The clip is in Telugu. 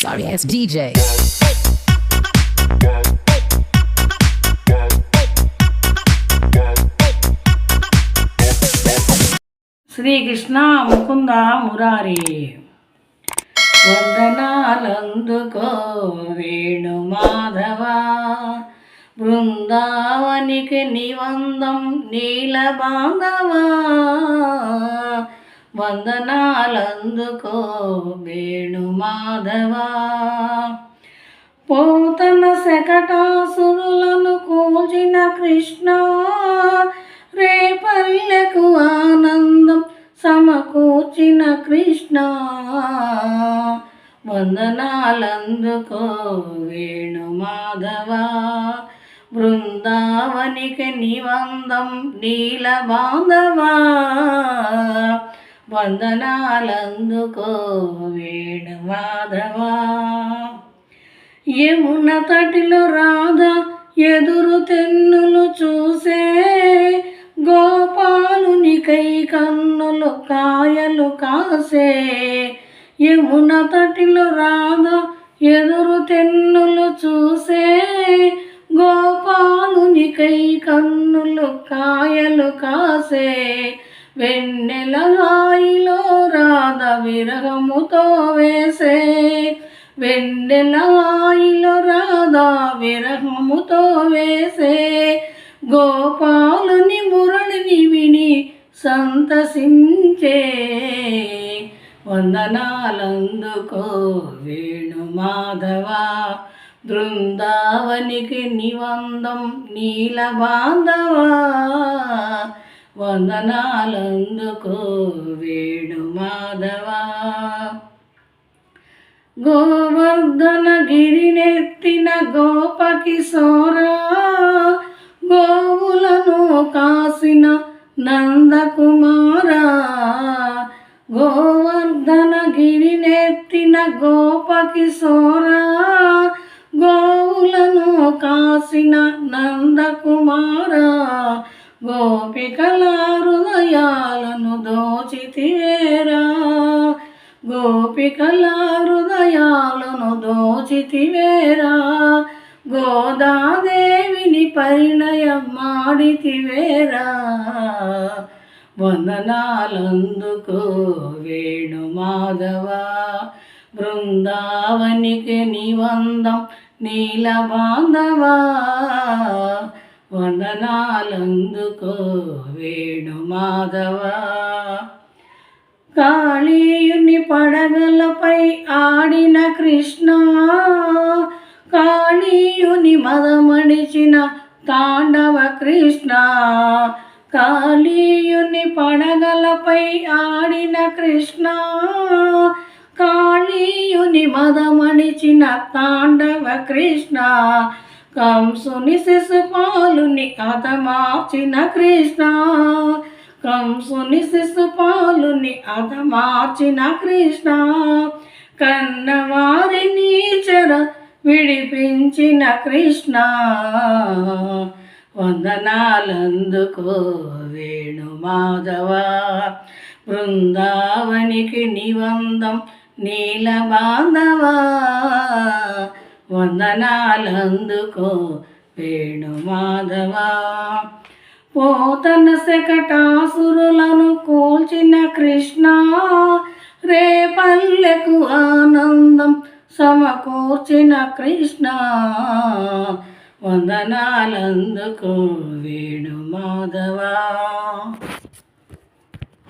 Sorry ass DJ. Srikrishna Mukunda Murari వందనాలందుకో Venu Madhava బృందావనికి నివందం నీల బాంధవా వందనాలందుకో వేణు మాధవ పోతన శకటాసురులను కూల్చిన కృష్ణ రేపల్లెకు ఆనందం సమకూర్చిన కృష్ణ వందనాలందుకో వేణు మాధవ బృందావనికి నివందం నీల బాంధవా వందనాలందుకో వేణు మాధవ యమున తటిలో రాధ ఎదురు తెన్నులు చూసే గోపాలునికై కన్నులు కాయలు కాసే యమున తటిలో రాధ ఎదురు తెన్నులు చూసే గోపాలునికై కన్నులు కాయలు కాసే వెన్నెల హాయిలో రాధ విరహముతో వేసే వెన్నెల హాయిలో రాధ విరహముతో వేసే గోపాలుని మురళిని విని సంతసించే వందనాలందుకో వేణు మాధవ బృందావనికి నివందం నీల బాంధవా వందనాలందుకో వేణు మాధవ గోవర్ధన గిరినెత్తిన గోపకిశోరా గోవులను కాసిన నందకుమారా గోవర్ధన గిరినెత్తిన గోపకిశోరా గోవులను కాసిన నందకుమారా గోపికల హృదయాలను దోచితివేరా గోపికల హృదయాలను దోచితివేరా గోదాదేవిని పరిణయం మాడితివేరా వందనాలందుకో వేణు మాధవ బృందావనికి నివందం నీల బాంధవా వందనాలందుకో వేణు మాధవ కాళీయుని పడగలపై ఆడిన కృష్ణ కాళీయుని మదమణిచిన తాండవ కృష్ణ కాళీయుని పడగలపై ఆడిన కృష్ణ కాళీయుని మదమణిచిన తాండవ కృష్ణ కంసుని శిశుపాలుని హతమార్చిన కృష్ణ కంసుని శిశుపాలుని హతమార్చిన కృష్ణ కన్నవారిని చెర విడిపించిన కృష్ణ వందనాలందుకో వేణు మాధవ బృందావనికి నివందం నీల బాంధవా వందనాలందుకో వేణు మాధవ పోతన శకటాసురులను కూల్చిన కృష్ణ రేపల్లెకు ఆనందం సమకూర్చిన కృష్ణ వందనాలందుకో వేణు మాధవ